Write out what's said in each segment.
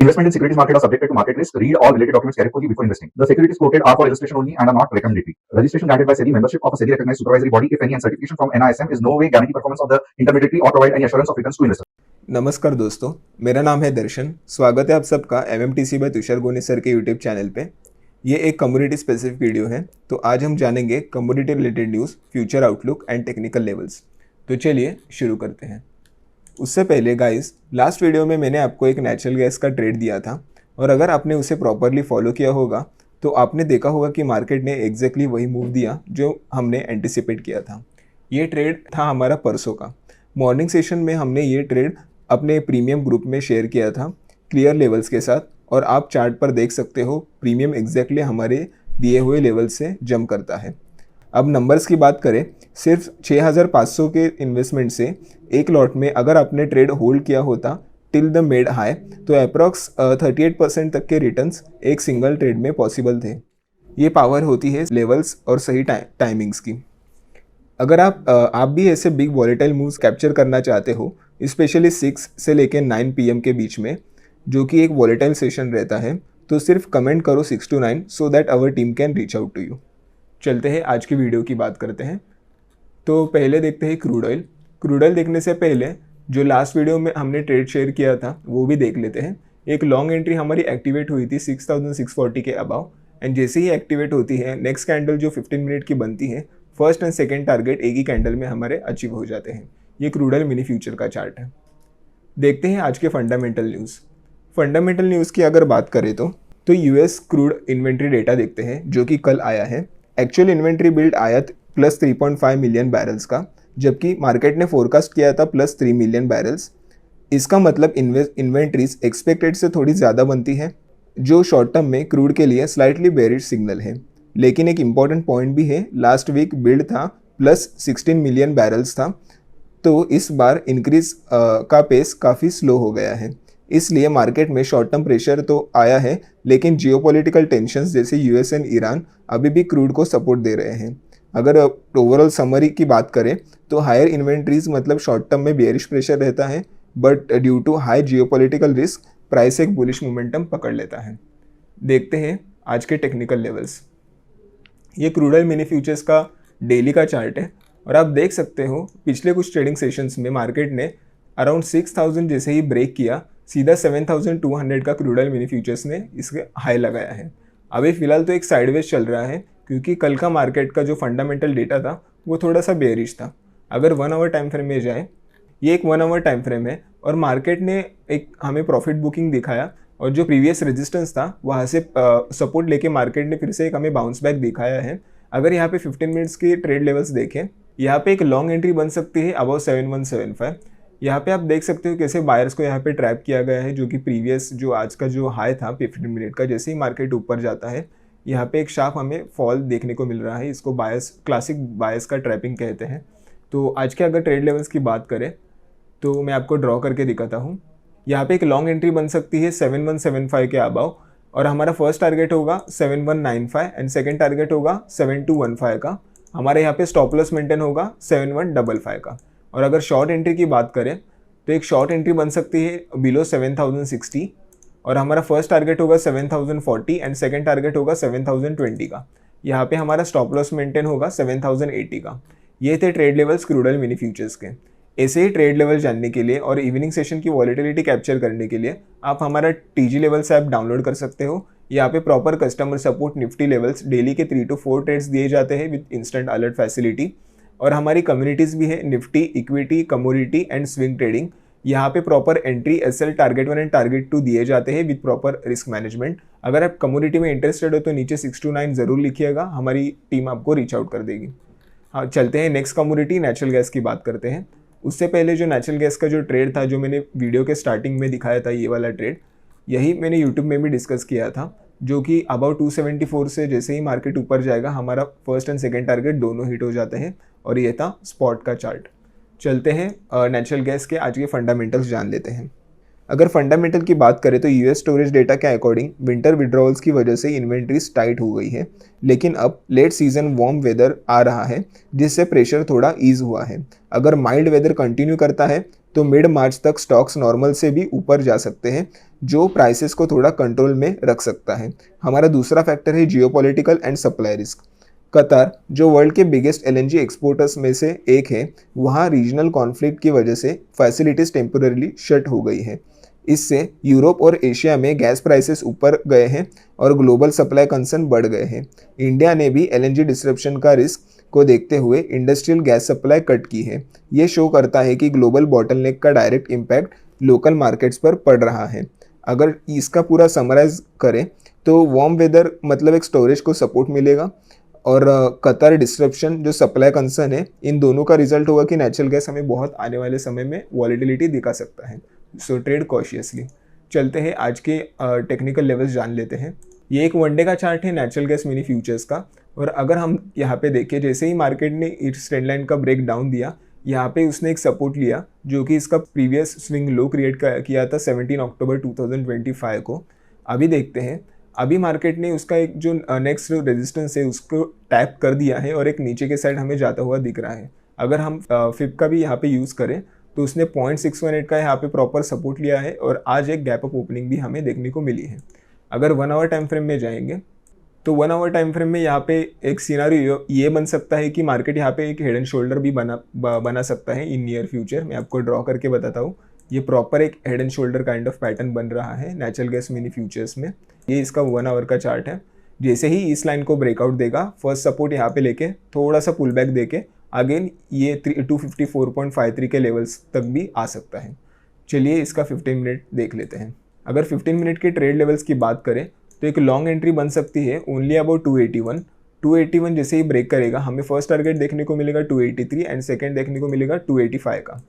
Investment in securities market are subjected to market risk. Read all related documents carefully before investing. The securities quoted are for illustration only and are not recommendatory. Registration granted by SEBI. Membership of a SEBI recognized supervisory body, if any, and certification from NISM is no way guarantee performance of the intermediary or provide any assurance of returns to investor. नमस्कार दोस्तों, मेरा नाम है दर्शन। स्वागत है आप सबका MMTC bye Tushar गोनी सर के यूट्यूब चैनल पे। ये एक कमोडिटी स्पेसिफिक वीडियो है, तो आज हम जानेंगे commodity related news, future outlook and technical levels. तो चलिए शुरू करते हैं। उससे पहले गाइस, लास्ट वीडियो में मैंने आपको एक नेचुरल गैस का ट्रेड दिया था और अगर आपने उसे प्रॉपरली फॉलो किया होगा तो आपने देखा होगा कि मार्केट ने एग्जैक्टली वही मूव दिया जो हमने एंटिसिपेट किया था। ये ट्रेड था हमारा परसों का। मॉर्निंग सेशन में हमने ये ट्रेड अपने प्रीमियम ग्रुप में शेयर किया था क्लियर लेवल्स के साथ, और आप चार्ट पर देख सकते हो प्रीमियम एग्जैक्टली हमारे दिए हुए लेवल से जंप करता है। अब नंबर्स की बात करें, सिर्फ 6500 के इन्वेस्टमेंट से एक लॉट में अगर आपने ट्रेड होल्ड किया होता टिल द मेड हाई तो अप्रॉक्स 38% तक के रिटर्न्स एक सिंगल ट्रेड में पॉसिबल थे। ये पावर होती है लेवल्स और सही टाइमिंग्स की। अगर आप भी ऐसे बिग वॉलेटाइल मूव्स कैप्चर करना चाहते हो, स्पेशली 6 से लेकर 9 PM के बीच में, जो कि एक वॉलेटाइल सेशन रहता है, तो सिर्फ कमेंट करो 6 to 9 so that our team can reach out to you. चलते हैं आज की वीडियो की बात करते हैं। तो पहले देखते हैं क्रूड ऑयल। क्रूड ऑयल देखने से पहले जो लास्ट वीडियो में हमने ट्रेड शेयर किया था वो भी देख लेते हैं। एक लॉन्ग एंट्री हमारी एक्टिवेट हुई थी 6640 के अबाव, एंड जैसे ही एक्टिवेट होती है नेक्स्ट कैंडल जो 15 मिनट की बनती है, फर्स्ट एंड सेकेंड टारगेट एक ही कैंडल में हमारे अचीव हो जाते हैं। ये क्रूड ऑयल मिनी फ्यूचर का चार्ट है। देखते हैं आज के फंडामेंटल न्यूज़। फंडामेंटल न्यूज़ की अगर बात करें तो यूएस क्रूड इन्वेंट्री डेटा देखते हैं जो कि कल आया है। एक्चुअल इन्वेंट्री बिल्ड आया प्लस 3.5 मिलियन बैरल्स का, जबकि मार्केट ने फोरकास्ट किया था प्लस 3 मिलियन बैरल्स। इसका मतलब इन्वेंट्रीज एक्सपेक्टेड से थोड़ी ज़्यादा बनती है, जो शॉर्ट टर्म में क्रूड के लिए स्लाइटली बेरिश सिग्नल है। लेकिन एक इम्पॉर्टेंट पॉइंट भी है, लास्ट वीक बिल्ड था प्लस 16 मिलियन बैरल्स था, तो इस बार इंक्रीज का पेस काफ़ी स्लो हो गया है। इसलिए मार्केट में शॉर्ट टर्म प्रेशर तो आया है, लेकिन जियोपॉलिटिकल टेंशंस जैसे यूएस एंड ईरान अभी भी क्रूड को सपोर्ट दे रहे हैं। अगर ओवरऑल समरी की बात करें तो हायर इन्वेंट्रीज मतलब शॉर्ट टर्म में बेयरिश प्रेशर रहता है, but due to high geopolitical risk price एक बुलिश मोमेंटम पकड़ लेता है। देखते हैं आज के टेक्निकल लेवल्स। ये क्रूड ऑयल मिनी फ्यूचर्स का डेली का चार्ट है और आप देख सकते हो पिछले कुछ ट्रेडिंग सेशंस में मार्केट ने अराउंड 6000 जैसे ही ब्रेक किया, सीधा 7200 का क्रूड ऑयल मिनी फ्यूचर्स ने इसके हाई लगाया है। अभी फिलहाल तो एक साइडवेज चल रहा है क्योंकि कल का मार्केट का जो फंडामेंटल डेटा था वो थोड़ा सा बेयरिश था। अगर 1 आवर टाइम फ्रेम में जाए, ये एक 1 आवर टाइम फ्रेम है और मार्केट ने एक हमें प्रॉफिट बुकिंग दिखाया और जो प्रीवियस रेजिस्टेंस था वहाँ से सपोर्ट लेके मार्केट ने फिर से एक हमें बाउंस बैक दिखाया है। अगर यहाँ पे 15 मिनट्स के ट्रेड लेवल्स देखें, यहाँ पे एक लॉन्ग एंट्री बन सकती है अबाउ 7175। यहाँ पे आप देख सकते हो कैसे बायर्स को यहाँ पे ट्रैप किया गया है, जो कि प्रीवियस जो आज का जो हाई था 15 मिनट का, जैसे ही मार्केट ऊपर जाता है यहाँ पे एक शार्प हमें फॉल देखने को मिल रहा है। इसको बायर्स, क्लासिक बायर्स का ट्रैपिंग कहते हैं। तो आज के अगर ट्रेड लेवल्स की बात करें तो मैं आपको ड्रॉ करके दिखाता हूँ। यहाँ पे एक लॉन्ग एंट्री बन सकती है 7175 के अबाव, और हमारा फर्स्ट टारगेट होगा 7195 एंड सेकेंड टारगेट होगा 7215 का। हमारे यहाँ पे स्टॉप लॉस मेंटेन होगा 7155 का। और अगर शॉर्ट एंट्री की बात करें तो एक शॉर्ट एंट्री बन सकती है बिलो 7060, और हमारा फर्स्ट टारगेट होगा 7040 एंड सेकंड टारगेट होगा 7020 का। यहाँ पे हमारा स्टॉप लॉस मेंटेन होगा 7080 का। ये थे trade levels crude oil mini futures के। ऐसे ही ट्रेड लेवल जानने के लिए और इवनिंग सेशन की वॉलेटिलिटी कैप्चर करने के लिए आप हमारा TG लेवल्स ऐप डाउनलोड कर सकते हो। यहाँ पे proper customer support, Nifty levels, daily के 3 to 4 ट्रेड्स दिए जाते हैं विद इंस्टेंट अलर्ट फैसिलिटी, और हमारी कम्युनिटीज़ भी है Nifty, equity, commodity and swing trading. यहाँ पे proper entry, SL, target 1 and target 2 दिए जाते हैं विद प्रॉपर रिस्क मैनेजमेंट। अगर आप कमोडिटी में इंटरेस्टेड हो तो नीचे 6 to 9 ज़रूर लिखिएगा, हमारी टीम आपको रीच आउट कर देगी। हाँ, चलते हैं नेक्स्ट कमोडिटी नेचुरल गैस की बात करते हैं। उससे पहले जो नेचुरल गैस का जो ट्रेड था, जो मैंने वीडियो के स्टार्टिंग में दिखाया था, ये वाला ट्रेड, यही मैंने यूट्यूब में भी डिस्कस किया था, जो कि अबाउट 274 से जैसे ही मार्केट ऊपर जाएगा हमारा फर्स्ट एंड सेकेंड टारगेट दोनों हिट हो जाते हैं, और ये था स्पॉट का चार्ट। चलते हैं नेचुरल गैस के आज के फंडामेंटल्स जान लेते हैं। अगर फंडामेंटल की बात करें तो यूएस स्टोरेज डेटा के अकॉर्डिंग विंटर विड्रॉल्स की वजह से इन्वेंट्रीज टाइट हो गई है, लेकिन अब लेट सीजन वार्म वेदर आ रहा है जिससे प्रेशर थोड़ा ईज हुआ है। अगर माइल्ड वेदर कंटिन्यू करता है तो मिड मार्च तक स्टॉक्स नॉर्मल से भी ऊपर जा सकते हैं, जो प्राइसेस को थोड़ा कंट्रोल में रख सकता है। हमारा दूसरा फैक्टर है जियोपॉलिटिकल एंड सप्लाई रिस्क। कतार, जो वर्ल्ड के बिगेस्ट एलएनजी एक्सपोर्टर्स में से एक है, वहाँ रीजनल कॉन्फ्लिक्ट की वजह से फैसिलिटीज टेम्पोररीली शट हो गई है। इससे यूरोप और एशिया में गैस प्राइसेस ऊपर गए हैं और ग्लोबल सप्लाई कंसर्न बढ़ गए हैं। इंडिया ने भी एलएनजी डिसरप्शन का रिस्क को देखते हुए इंडस्ट्रियल गैस सप्लाई कट की है। ये शो करता है कि ग्लोबल बॉटलनेक का डायरेक्ट इम्पैक्ट लोकल मार्केट्स पर पड़ रहा है। अगर इसका पूरा समराइज करें तो वार्म वेदर मतलब एक स्टोरेज को सपोर्ट मिलेगा, और कतर डिस्ट्रप्शन जो सप्लाई कंसर्न है, इन दोनों का रिजल्ट होगा कि नेचुरल गैस हमें बहुत आने वाले समय में वॉलिटिलिटी दिखा सकता है। So trade cautiously. चलते हैं आज के टेक्निकल लेवल्स जान लेते हैं। ये एक वनडे का चार्ट है नेचुरल गैस मिनी फ्यूचर्स का, और अगर हम यहाँ पे देखें, जैसे ही मार्केट ने इस ट्रेंड लाइन का ब्रेक डाउन दिया, यहाँ पे उसने एक सपोर्ट लिया जो कि इसका प्रीवियस स्विंग लो क्रिएट किया था 17 अक्टूबर 2025 को। अभी देखते हैं, अभी मार्केट ने उसका एक जो नेक्स्ट रेजिस्टेंस है उसको टैप कर दिया है और एक नीचे के साइड हमें जाता हुआ दिख रहा है। अगर हम फिप का भी यहाँ पे यूज़ करें तो उसने 0.618 का यहाँ पे प्रॉपर सपोर्ट लिया है, और आज एक गैप अप ओपनिंग भी हमें देखने को मिली है। अगर 1 आवर टाइम फ्रेम में जाएंगे तो 1 आवर टाइम फ्रेम में यहाँ पे एक सिनारियो ये बन सकता है कि मार्केट यहाँ पे एक हेड एंड शोल्डर भी बना सकता है इन नियर फ्यूचर। मैं आपको ड्रॉ करके बताता हूँ। ये प्रॉपर एक head and shoulder kind of pattern बन रहा है नेचुरल गैस मिनी फ्यूचर्स में। ये इसका 1 आवर का चार्ट है। जैसे ही इस लाइन को ब्रेकआउट देगा, फर्स्ट सपोर्ट यहाँ पे लेके थोड़ा सा पुल बैक देके अगेन ये 254.53 के लेवल्स तक भी आ सकता है। चलिए इसका 15 मिनट देख लेते हैं। अगर 15 मिनट के ट्रेड लेवल्स की बात करें तो एक लॉन्ग एंट्री बन सकती है ओनली अबाउट 281 जैसे ही ब्रेक करेगा हमें फर्स्ट टारगेट देखने को मिलेगा 283 एंड सेकेंड देखने को मिलेगा 285 का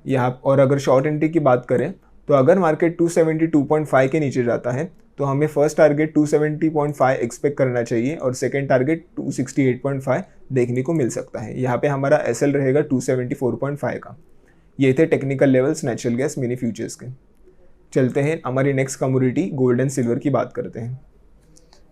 यहाँ। और अगर शॉर्ट एंट्री की बात करें तो अगर मार्केट 272.5 के नीचे जाता है तो हमें फर्स्ट टारगेट 270.5 एक्सपेक्ट करना चाहिए और सेकंड टारगेट 268.5 देखने को मिल सकता है। यहाँ पे हमारा एसएल रहेगा 274.5 का। ये थे technical levels natural gas mini futures के। चलते हैं हमारी next commodity gold and silver की बात करते हैं।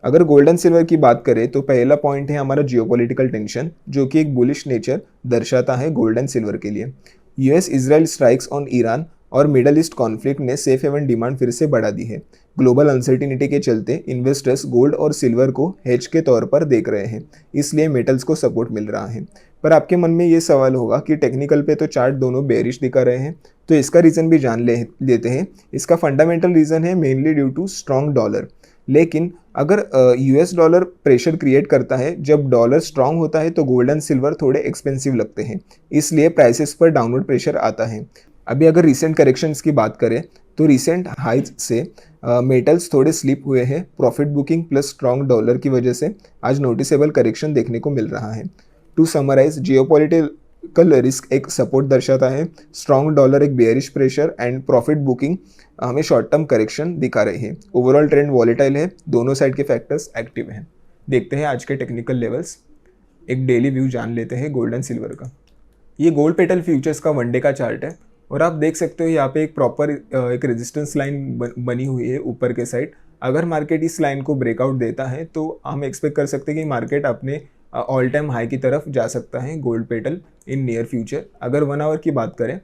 अगर गोल्ड एंड सिल्वर की बात करें तो पहला पॉइंट है हमारा जियोपॉलिटिकल टेंशन, जो कि एक बुलिश नेचर दर्शाता है गोल्ड एंड सिल्वर के लिए। US Israel strikes on Iran और मिडल ईस्ट कॉन्फ्लिक्ट ने सेफ हेवन डिमांड फिर से बढ़ा दी है। ग्लोबल अनसर्टिनिटी के चलते इन्वेस्टर्स गोल्ड और सिल्वर को हेज के तौर पर देख रहे हैं, इसलिए मेटल्स को सपोर्ट मिल रहा है। पर आपके मन में ये सवाल होगा कि टेक्निकल पे तो चार्ट दोनों बेरिश दिखा रहे हैं, तो इसका रीज़न भी जान लेते हैं। इसका फंडामेंटल रीज़न है mainly due to strong dollar. लेकिन अगर यूएस डॉलर प्रेशर क्रिएट करता है, जब डॉलर स्ट्रांग होता है तो गोल्ड एंड सिल्वर थोड़े एक्सपेंसिव लगते हैं, इसलिए प्राइसेस पर डाउनवर्ड प्रेशर आता है। अभी अगर रिसेंट करेक्शंस की बात करें तो रिसेंट हाइज से मेटल्स थोड़े स्लिप हुए हैं। Profit booking plus strong dollar की वजह से आज नोटिसेबल करेक्शन देखने को मिल रहा है। टू समराइज, जियोपॉलिटिकल रिस्क एक सपोर्ट दर्शाता है, स्ट्रॉन्ग डॉलर एक bearish pressure and profit booking हमें शॉर्ट टर्म करेक्शन दिखा रहे हैं। ओवरऑल ट्रेंड वॉलेटाइल है, दोनों साइड के फैक्टर्स एक्टिव हैं। देखते हैं आज के टेक्निकल लेवल्स। एक डेली व्यू जान लेते हैं गोल्ड एंड सिल्वर का। ये गोल्ड पेटल फ्यूचर्स का वनडे का चार्ट है और आप देख सकते हो यहाँ पे एक प्रॉपर एक रेजिस्टेंस लाइन बनी हुई है ऊपर के साइड। अगर मार्केट इस लाइन को ब्रेकआउट देता है तो हम एक्सपेक्ट कर सकते हैं कि मार्केट अपने ऑल टाइम हाई की तरफ जा सकता है gold petal in near future. अगर 1 आवर की बात करें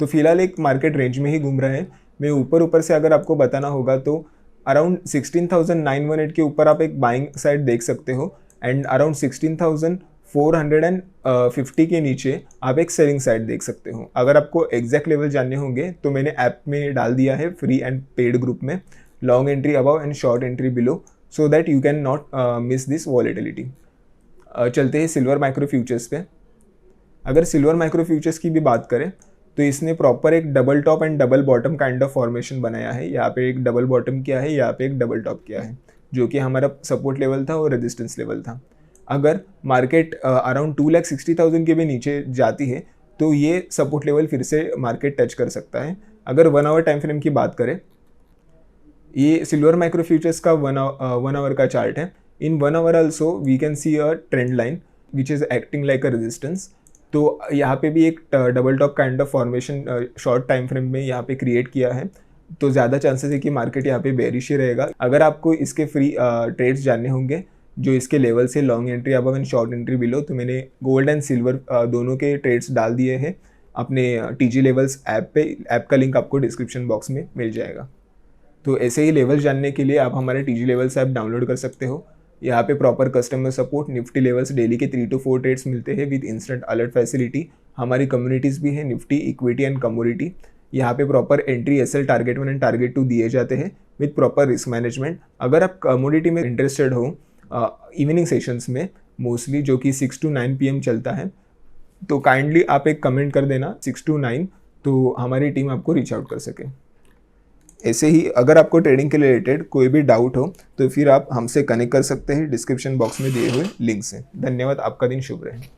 तो फिलहाल एक मार्केट रेंज में ही घूम रहा है। मैं ऊपर से अगर आपको बताना होगा तो अराउंड 16,918 के ऊपर आप एक बाइंग साइड देख सकते हो एंड अराउंड 16,450 के नीचे आप एक सेलिंग साइड देख सकते हो। अगर आपको एग्जैक्ट लेवल जानने होंगे तो मैंने ऐप में डाल दिया है फ्री एंड पेड ग्रुप में, long entry above and short entry below, so that you can not miss this volatility. चलते हैं सिल्वर माइक्रो फ्यूचर्स पे। अगर सिल्वर माइक्रो फ्यूचर्स की भी बात करें तो इसने प्रॉपर एक double top and double bottom kind of formation बनाया है। यहाँ पे एक डबल बॉटम किया है, यहाँ पे एक डबल टॉप किया है, जो कि हमारा सपोर्ट लेवल था और रेजिस्टेंस लेवल था। अगर मार्केट अराउंड 2,60,000 के भी नीचे जाती है तो ये सपोर्ट लेवल फिर से मार्केट टच कर सकता है। अगर 1 आवर टाइम फ्रेम की बात करें, ये सिल्वर माइक्रो फ्यूचर्स का 1 आवर का चार्ट है। In 1 hour also we can see a trend line which is acting like a resistance. तो यहाँ पे भी एक double top kind of formation short time frame में यहाँ पे क्रिएट किया है, तो ज़्यादा चांसेस है कि मार्केट यहाँ पे बेरिश ही रहेगा। अगर आपको इसके फ्री ट्रेड्स जानने होंगे जो इसके लेवल से long entry above and short entry below, तो मैंने गोल्ड एंड सिल्वर दोनों के ट्रेड्स डाल दिए हैं अपने TG लेवल्स ऐप का लिंक आपको डिस्क्रिप्शन बॉक्स में मिल जाएगा। तो ऐसे ही लेवल जानने के लिए आप हमारे TG लेवल्स ऐप डाउनलोड कर सकते हो। यहाँ पे proper customer support, Nifty levels daily के 3 to 4 ट्रेड्स मिलते हैं विद इंस्टेंट अलर्ट फैसिलिटी। हमारी कम्युनिटीज़ भी है निफ्टी, इक्विटी एंड कमोडिटी। यहाँ पे proper entry, SL, target 1 and target 2 दिए जाते हैं विद प्रॉपर रिस्क मैनेजमेंट। अगर आप कमोडिटी में इंटरेस्टेड हो इवनिंग सेशंस में मोस्टली, जो कि 6 to 9 PM चलता है, तो काइंडली आप एक कमेंट कर देना 6 to 9, तो हमारी टीम आपको रीच आउट कर सके। ऐसे ही अगर आपको ट्रेडिंग के रिलेटेड कोई भी डाउट हो तो फिर आप हमसे कनेक्ट कर सकते हैं डिस्क्रिप्शन बॉक्स में दिए हुए लिंक से। धन्यवाद, आपका दिन शुभ रहे।